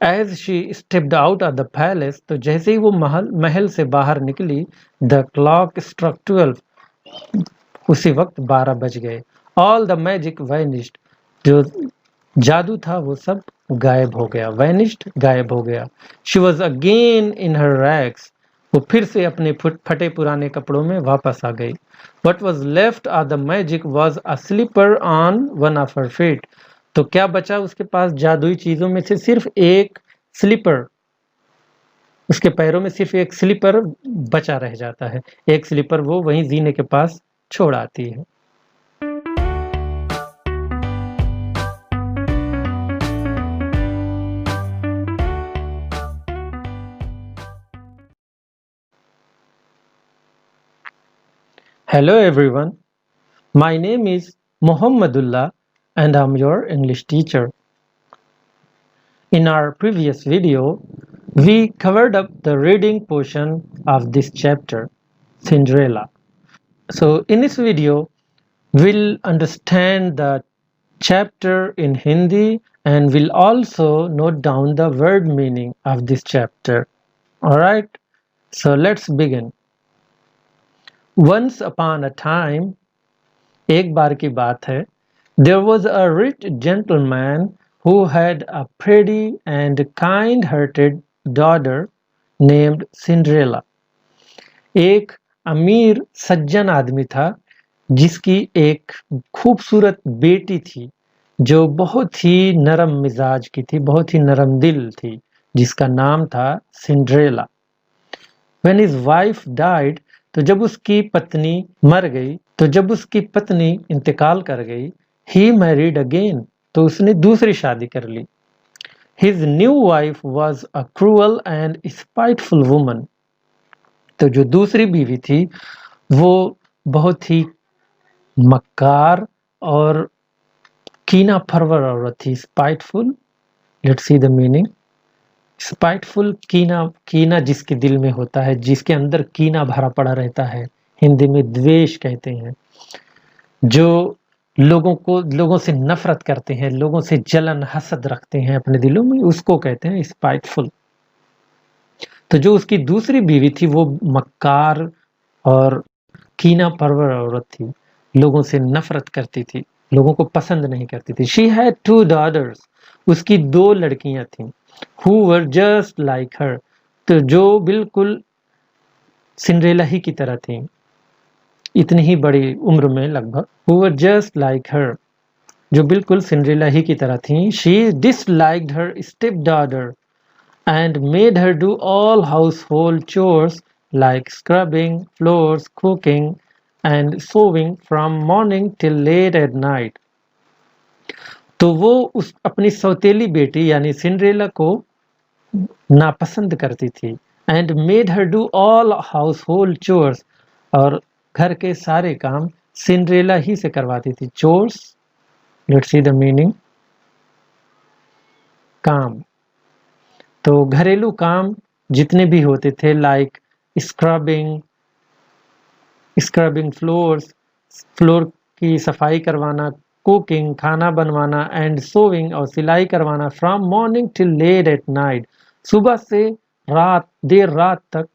As she stepped out of the palace, तो जैसे ही वो महल से बाहर निकली, the clock struck 12. उसी वक्त 12 बज गए. All the magic vanished. जो जादू था वो सब गायब हो गया. Vanished, गायब हो गया. She was again in her rags. वो फिर से अपने फटे पुराने कपड़ों में वापस आ गई. What was left of the magic was a slipper on one of her feet. तो क्या बचा उसके पास जादुई चीजों में से? सिर्फ एक स्लीपर. उसके पैरों में सिर्फ एक स्लीपर बचा रह जाता है. एक स्लीपर वो वहीं जीने के पास छोड़ आती है. Hello everyone, my name is Mohammadullah and I'm your English teacher. In our previous video, we covered up the reading portion of this chapter, Cinderella. So in this video, we'll understand the chapter in Hindi and we'll also note down the word meaning of this chapter. Alright, so let's begin. Once upon a time, एक बार की बात है, there was a rich gentleman who had a pretty and kind-hearted daughter named Cinderella. एक अमीर सज्जन आदमी था जिसकी एक खूबसूरत बेटी थी जो बहुत ही नरम मिजाज की थी, बहुत ही नरम दिल थी, जिसका नाम था Cinderella. When his wife died, तो जब उसकी पत्नी मर गई, तो जब उसकी पत्नी इंतकाल कर गई, he married again, तो उसने दूसरी शादी कर ली. His new wife was a cruel and spiteful woman. तो जो दूसरी बीवी थी वो बहुत ही मक्कार और कीना परवर औरत थी. Spiteful, let's see the meaning. Spiteful, कीना जिसके दिल में होता है, जिसके अंदर कीना भरा पड़ा रहता है, हिंदी में द्वेष कहते हैं. जो लोगों से नफरत करते हैं, लोगों से जलन हसद रखते हैं अपने दिलों में, उसको कहते हैं स्पाइटफुल. तो जो उसकी दूसरी बीवी थी वो मक्कार और कीना परवर औरत थी, लोगों से नफरत करती थी, लोगों को पसंद नहीं करती थी. She had 2 daughters. उसकी 2 लड़कियां थीं. Who were just like her. तो जो बिल्कुल सिंड्रेला ही की तरह थीं, इतनी ही बड़ी उम्र में लगभग. Who were just like her. जो बिल्कुल सिंड्रेला ही की तरह थीं. She disliked her stepdaughter and made her do all household chores like scrubbing floors, cooking and sewing from morning till late at night. तो वो उस अपनी सौतेली बेटी यानी सिंड्रेला को नापसंद करती थी. and made her do all household chores, और घर के सारे काम सिंड्रेला ही से करवाती थी. chores, let's see the meaning. काम. तो घरेलू काम जितने भी होते थे, लाइक स्क्रबिंग फ्लोर की सफाई करवाना, कुकिंग खाना बनवाना, एंड सोविंग और सिलाई करवाना, from morning till late at night, सुबह से देर रात तक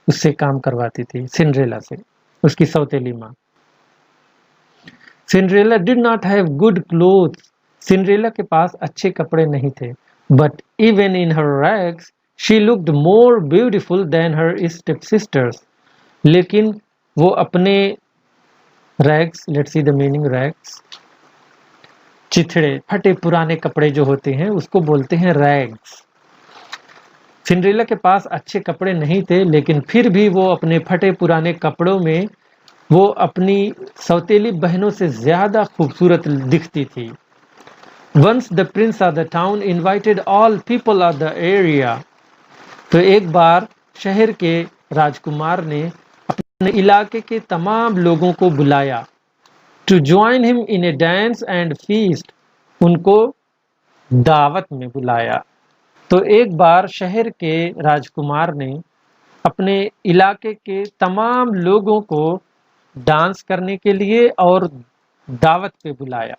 उससे काम करवाती थी सिंड्रेला से, उसकी सौतेली माँ. Cinderella did not have good clothes. Cinderella के पास अच्छे कपड़े नहीं थे. But even in her rags she looked more beautiful then her step sisters. लेकिन वो अपने rags, let's see the meaning rags, चिथड़े फटे पुराने कपड़े जो होते हैं उसको बोलते हैं रैग्स. सिंड्रेला के पास अच्छे कपड़े नहीं थे, लेकिन फिर भी वो अपने फटे पुराने कपड़ों में वो अपनी सौतेली बहनों से ज्यादा खूबसूरत दिखती थी. Once the prince of the town invited all people of the area. तो एक बार शहर के राजकुमार ने अपने इलाके के तमाम लोगों को बुलाया. To join him in a dance and feast. उनको दावत में बुलाया. तो एक बार शहर के राजकुमार ने अपने इलाके के तमाम लोगों को डांस करने के लिए और दावत पे बुलाया.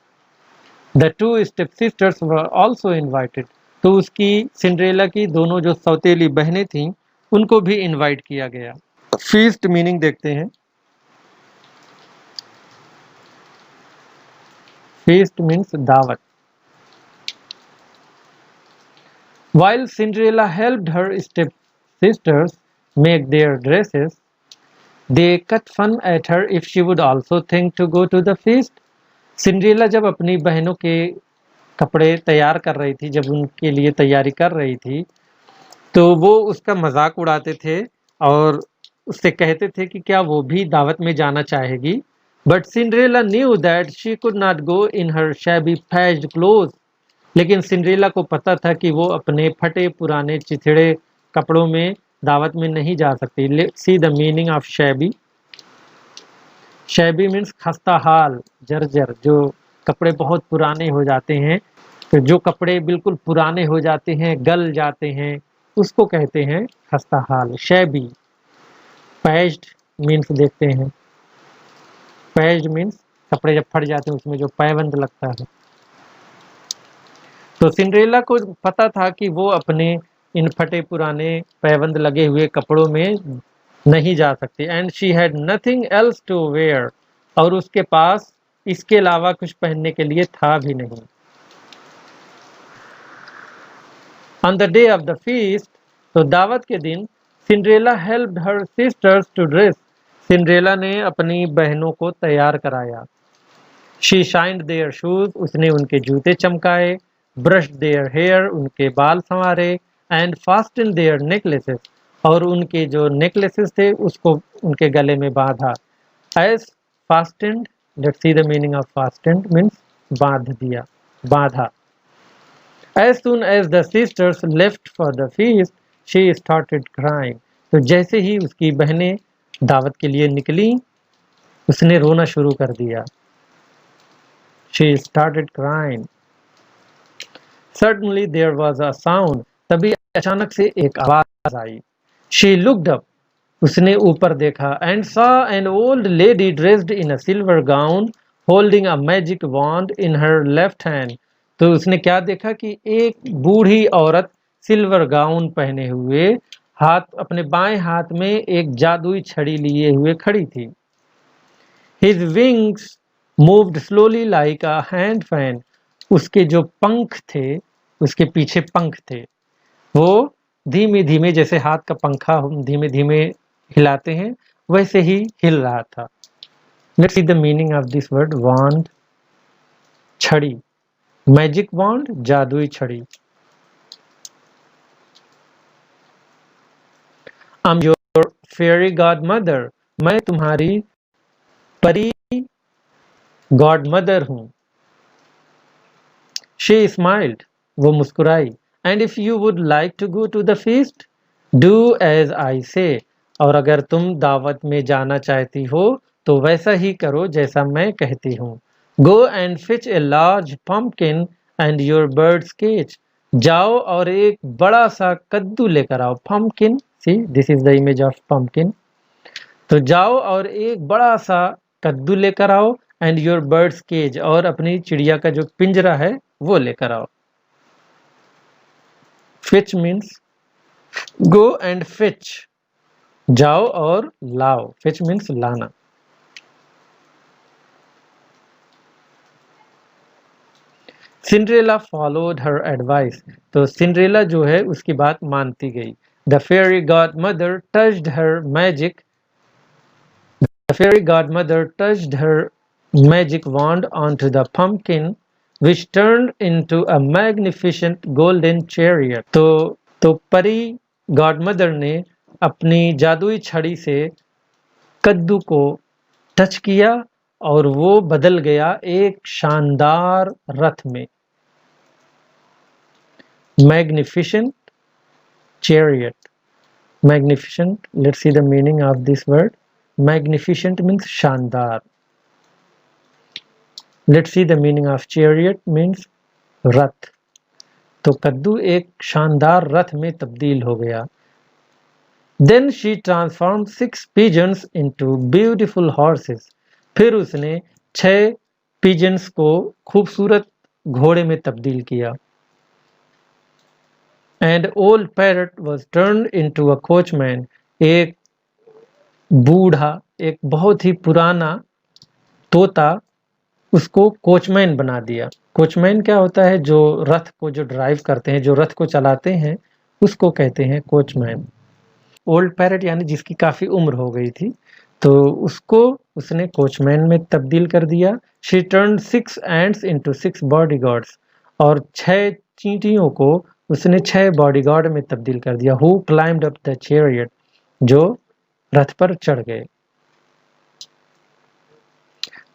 The 2 stepsisters were also invited. तो उसकी सिंड्रेला की दोनों जो सौतेली बहनें थीं उनको भी इनवाइट किया गया। फीस्ट मीनिंग देखते हैं। फीस्ट मीन्स दावत। While Cinderella helped her step-sisters make their dresses, they cut fun at her if she would also think to go to the feast. Cinderella जब अपनी बहनों के कपड़े तैयार कर रही थी, जब उनके लिए तैयारी कर रही थी, तो वो उसका मजाक उड़ाते थे और उससे कहते थे कि क्या वो भी दावत में जाना चाहेगी। But Cinderella knew that she could not go in her shabby patched cloth. लेकिन सिंड्रेला को पता था कि वो अपने फटे पुराने चिथड़े कपड़ों में दावत में नहीं जा सकती। सी the meaning of shabby. Shabby means खस्ता हाल, जर्जर, जो कपड़े बहुत पुराने हो जाते हैं। तो जो कपड़े बिल्कुल पुराने हो जाते हैं, गल जाते हैं, उसको कहते हैं खस्ता हाल, शैबी। पैच्ड मीन्स देखते हैं। पैच्ड मीन्स कपड़े जब फट जाते हैं उसमें जो पैबंद लगता है। तो सिंड्रेला को पता था कि वो अपने इन फटे पुराने पैबंद लगे हुए कपड़ों में नहीं जा सकती। And she had nothing else to wear, और उसके पास इसके अलावा कुछ पहनने के लिए था भी नहीं। On the day of the feast, तो दावत के दिन, Cinderella helped her sisters to dress. Cinderella ने अपनी बहनों को तैयार कराया। शी शाइंड देयर शूज, उसने उनके जूते चमकाए। ब्रश देयर हेयर, उनके बाल संवारे। एंड फास्टन देयर नेकलेसेस, और उनके जो नेकलेसेस थे उसको उनके गले में बांधा। As fastened, let's see the meaning of fastened means बांध दिया, बांधा। As soon as the sisters left for the feast, she started crying. तो जैसे ही उसकी बहनें दावत के लिए निकली, उसने रोना शुरू कर दिया। She started crying. Suddenly there was a sound. तभी अचानक से एक आवाज आई। She looked up. उसने ऊपर देखा and saw an old lady dressed in a silver gown holding a magic wand in her left hand. तो उसने क्या देखा कि एक बूढ़ी औरत सिल्वर गाउन पहने हुए अपने बाएं हाथ में एक जादुई छड़ी लिए हुए खड़ी थी। His wings moved slowly like a hand fan. उसके जो पंख थे, उसके पीछे पंख थे, वो धीमे धीमे, जैसे हाथ का पंखा हम धीमे धीमे हिलाते हैं वैसे ही हिल रहा था। Let's see the meaning of this word wand. छड़ी, मैजिक वांड, जादुई छड़ी। I am your fairy godmother, मैं तुम्हारी परी गॉड मदर हूं। She smiled, वो मुस्कुराई। And if you would like to go to the feast, do as I say. और अगर तुम दावत में जाना चाहती हो तो वैसा ही करो जैसा मैं कहती हूँ। Go and fetch a large pumpkin and your bird's cage. जाओ और एक बड़ा सा कद्दू लेकर आओ। Pumpkin, see, this is the image of pumpkin. तो जाओ और एक बड़ा सा कद्दू लेकर आओ एंड योर बर्ड्स केज, और अपनी चिड़िया का जो पिंजरा है वो लेकर आओ। Fitch means go and Fitch, जाओ और लाओ। फिच मीन्स लाना। सिंड्रेला फॉलोड हर एडवाइस, तो सिंड्रेला जो है उसकी बात मानती गई। The fairy God mother touched her magic, the fairy God mother touched her magic wand onto the pumpkin which turned into a magnificent golden chariot. तो परी गॉडमदर ने अपनी जादुई छड़ी से कद्दू को टच किया और वो बदल गया एक शानदार रथ में। Magnificent chariot. Magnificent, let's see the meaning of this word. Magnificent means शानदार। Let's see the meaning of chariot means रथ। तो कद्दू एक शानदार रथ में तब्दील हो गया। Then she transformed 6 pigeons into beautiful horses. फिर उसने 6 pigeons को खूबसूरत घोड़े में तब्दील किया। And old parrot was turn into a coachman. एक बूढ़ा, एक बहुत ही पुराना तोता उसको कोचमैन बना दिया। कोचमैन क्या होता है? जो रथ को जो ड्राइव करते हैं, जो रथ को चलाते हैं, उसको कहते हैं कोचमैन। ओल्ड पैरट यानी जिसकी काफी उम्र हो गई थी, तो उसको उसने कोचमैन में तब्दील कर दिया। She turn 6 ends into 6 bodyguards, और 6 चींटियों को उसने 6 बॉडीगार्ड में तब्दील कर दिया। Who climbed up the chariot, जो रथ पर चढ़ गए।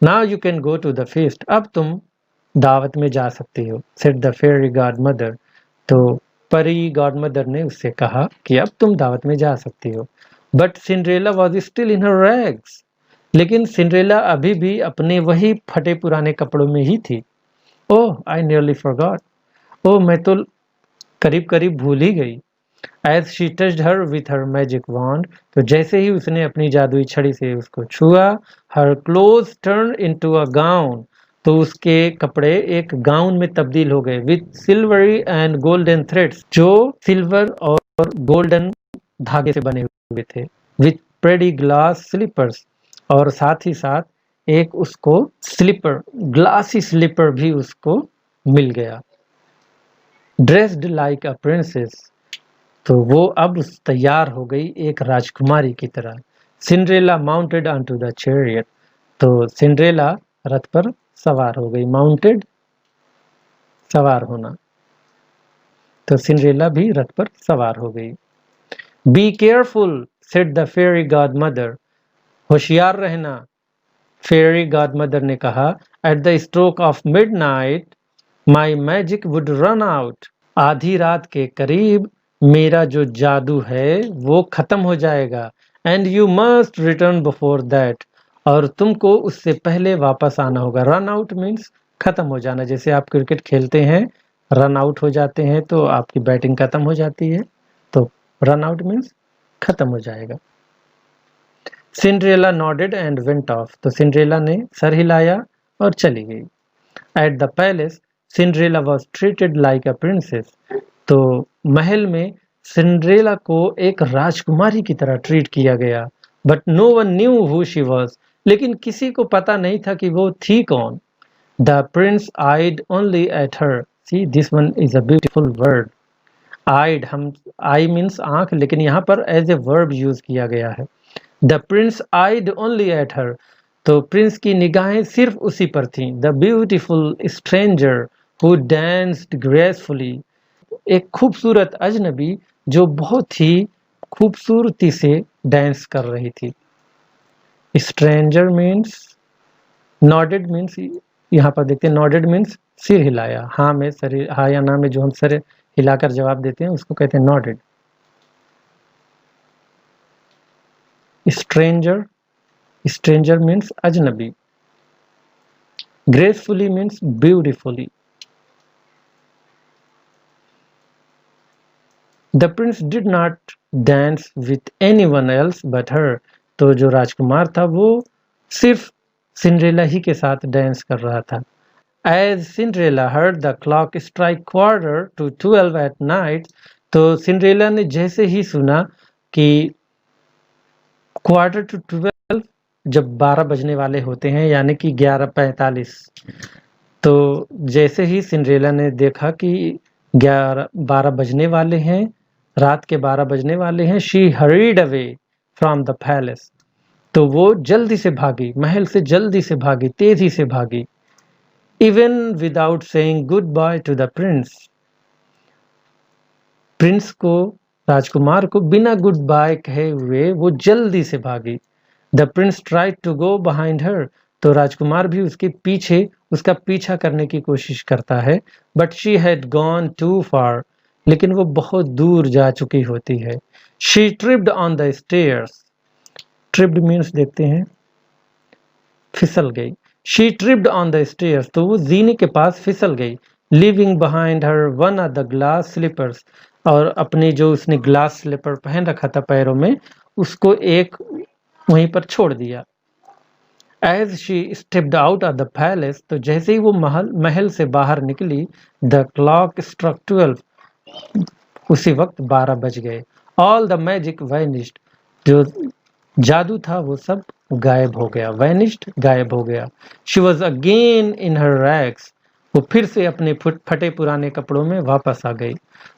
Now you can go to the feast, अब तुम दावत में जा सकती हो। Said the fairy godmother, तो परी गॉड मदर ने उससे कहा कि अब तुम दावत में जा सकती हो। But Cinderella was still in her rags, लेकिन सिंड्रेला अभी भी अपने वही फटे पुराने कपड़ों में ही थी। ओह आई नियरली फॉरगॉट, ओह मैं तो करीब करीब भूल ही गई। As she touched her with her magic wand, तो जैसे ही उसने अपनी जादुई छड़ी से उसको छुआ, her cloth turn into a gown, तो उसके कपड़े एक गाउन में तब्दील हो गए। With silvery and golden threads, जो सिल्वर और गोल्डन धागे से बने हुए थे। विथ प्रेडी ग्लास स्लीपर्स, और साथ ही साथ एक उसको स्लीपर, ग्लासी स्लीपर भी उसको मिल गया। ड्रेस्ड लाइक अ प्रिंसेस, तो वो अब तैयार हो गई एक राजकुमारी की तरह। Cinderella mounted on to the chariot, तो सिंड्रेला रथ पर सवार हो गई। माउंटेड, सवार होना, तो सिंड्रेला भी रथ पर सवार हो गई। Be careful said the fairy God mother, होशियार रहना, फेयरी गॉड मदर ने कहा। At the stroke of midnight my magic would run out, आधी रात के करीब मेरा जो जादू है वो खत्म हो जाएगा। And you must return before that, और तुमको उससे पहले वापस आना होगा। रन आउट मीन्स खत्म हो जाना। जैसे आप क्रिकेट खेलते हैं, रन आउट हो जाते हैं तो आपकी बैटिंग खत्म हो जाती है, तो रन आउट मीन्स खत्म हो जाएगा। Cinderella nodded and went of, तो सिंड्रेला ने सर हिलाया और चली गई। At the palace Cinderella was treated like a princess, तो महल में सिंड्रेला को एक राजकुमारी की तरह ट्रीट किया गया। But no one knew who she was, लेकिन किसी को पता नहीं था कि वो थी कौन। The prince eyed only at her, see this one is a beautiful word. Eyed, हम आई मीन्स आंख, लेकिन यहाँ पर एज ए वर्ब यूज किया गया है। The prince eyed only at her, तो प्रिंस की निगाहें सिर्फ उसी पर थीं। The beautiful stranger who danced gracefully, एक खूबसूरत अजनबी जो बहुत ही खूबसूरती से डांस कर रही थी। स्ट्रेंजर मीन्स, नॉडेड मीन्स, यहाँ पर देखते हैं नॉडेड मीन्स सिर हिलाया। हाँ में सर, हाँ या ना में जो हम सर हिलाकर जवाब देते हैं उसको कहते हैं नॉडेड। स्ट्रेंजर, स्ट्रेंजर मीन्स अजनबी। Gracefully means beautifully. The prince did not dance with anyone else but her, तो जो राजकुमार था वो सिर्फ सिंड्रेला ही के साथ डांस कर रहा था। As Cinderella heard the clock strike quarter to 12 at night, तो सिंड्रेला ने जैसे ही सुना कि क्वार्टर टू 12, जब 12 बजने वाले होते हैं, यानी कि 11:45, तो जैसे ही सिंड्रेला ने देखा कि 12 बजने वाले हैं, रात के 12 बजने वाले हैं, she hurried away from the palace, तो वो जल्दी से भागी, महल से जल्दी से भागी, तेजी से भागी। Even without saying good by two the Prince, Prince को, राजकुमार को बिना गुड बाय कहे हुए वो जल्दी से भागी। The prince tried to go behind her, तो राजकुमार भी उसके पीछे, उसका पीछा करने की कोशिश करता है। But she had gone too far, लेकिन वो बहुत दूर जा चुकी होती है। She tripped on the stairs, tripped means देखते हैं फिसल गई। She tripped on the stairs, तो वो जीने के पास फिसल गई। Leaving behind her one of the glass slippers, और अपनी जो उसने ग्लास स्लीपर पहन रखा था पैरों में, उसको एक वहीं पर छोड़ दिया। As she stepped out of the palace, तो जैसे ही वो महल से बाहर निकली, द क्लॉक स्ट्रक 12, उसी वक्त 12 बज गए। ऑल द मैजिक वैनिश्ड, जो जादू था वो सब गायब हो गया। वैनिश्ड, गायब हो गया। She was again in her rags, वो फिर से अपने फटे पुराने कपड़ों में वापस आ गई।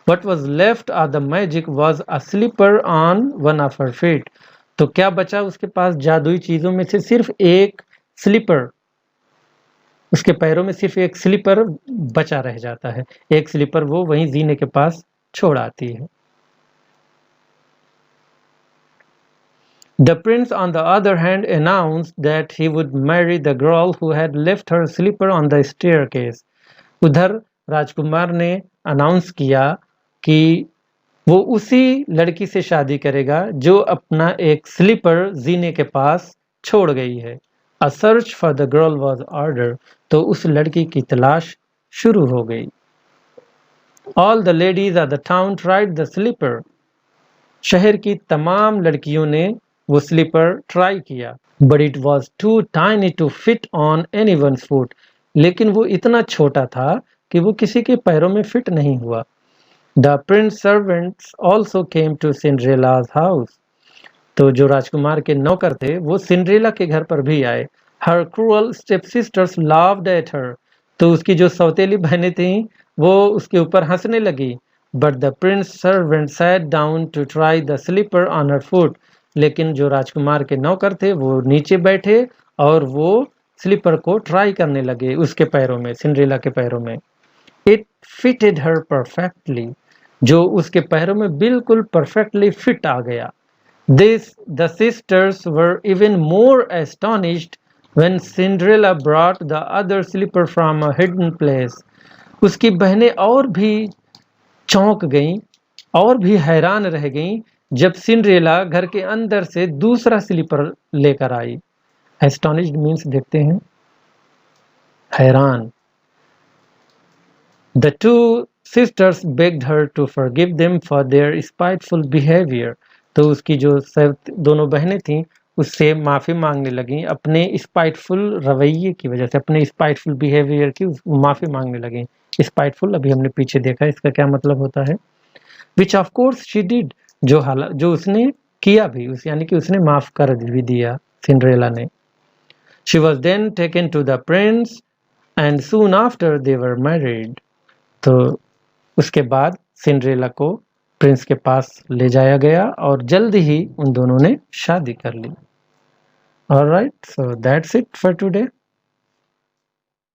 What was left of the magic was a slipper on one of her feet, तो क्या बचा उसके पास जादुई चीजों में से? सिर्फ एक स्लीपर, उसके पैरों में सिर्फ एक स्लीपर बचा रह जाता है। एक स्लीपर वो वहीं जीने के पास छोड़ आती है। The prince, on the other hand, announced that he would marry the girl who had left her slipper on the staircase. उधर राजकुमार ने अनाउंस किया कि वो उसी लड़की से शादी करेगा जो अपना एक स्लीपर जीने के पास छोड़ गई है। A search for the girl was ordered, तो उस लड़की की तलाश शुरू हो गई। All the ladies of the town tried the slipper. शहर की तमाम लड़कियों ने वो स्लीपर ट्राई किया। But it was too tiny to fit on anyone's foot. लेकिन वो इतना छोटा था कि वो किसी के पैरों में फिट नहीं हुआ। The prince servants also came to Cinderella's house. तो जो राजकुमार के नौकर थे वो सिंड्रेला के घर पर भी आए। Her cruel stepsisters laughed at her. तो उसकी जो सौतेली बहनें थीं वो उसके ऊपर हंसने लगी। But the prince servant sat down to try the slipper on her foot. लेकिन जो राजकुमार के नौकर थे वो नीचे बैठे और वो स्लीपर को ट्राई करने लगे उसके पैरों में, सिंड्रेला के पैरों में। It fitted her perfectly. जो उसके पैरों में बिल्कुल परफेक्टली फिट आ गया। The sisters were even more astonished when Cinderella brought the other slipper from a hidden place. उसकी बहनें और भी चौंक गईं और भी हैरान रह गईं जब सिंड्रेला घर के अंदर से दूसरा स्लीपर लेकर आई। एस्टोनिश्ड मीन्स देखते हैं हैरान। The two sisters begged her to forgive them for their spiteful behavior. तो उसकी जो दोनों बहनें थीं उससे माफ़ी मांगने लगीं अपने स्पाइटफुल रवैये की वजह से, अपने स्पाइटफुल बिहेवियर की माफ़ी मांगने लगीं। स्पाइटफुल अभी हमने पीछे देखा, इसका क्या मतलब होता है? Which of course she did, जो उसने किया भी, यानी कि उसने माफ़ कर भी दिया सिंड्रेला ने। She was then taken to the prince and soon after they were married. तो उसके बाद सिंड्रेला को प्रिंस के पास ले जाया गया और जल्द ही उन दोनों ने शादी कर ली। Alright, so that's it for today.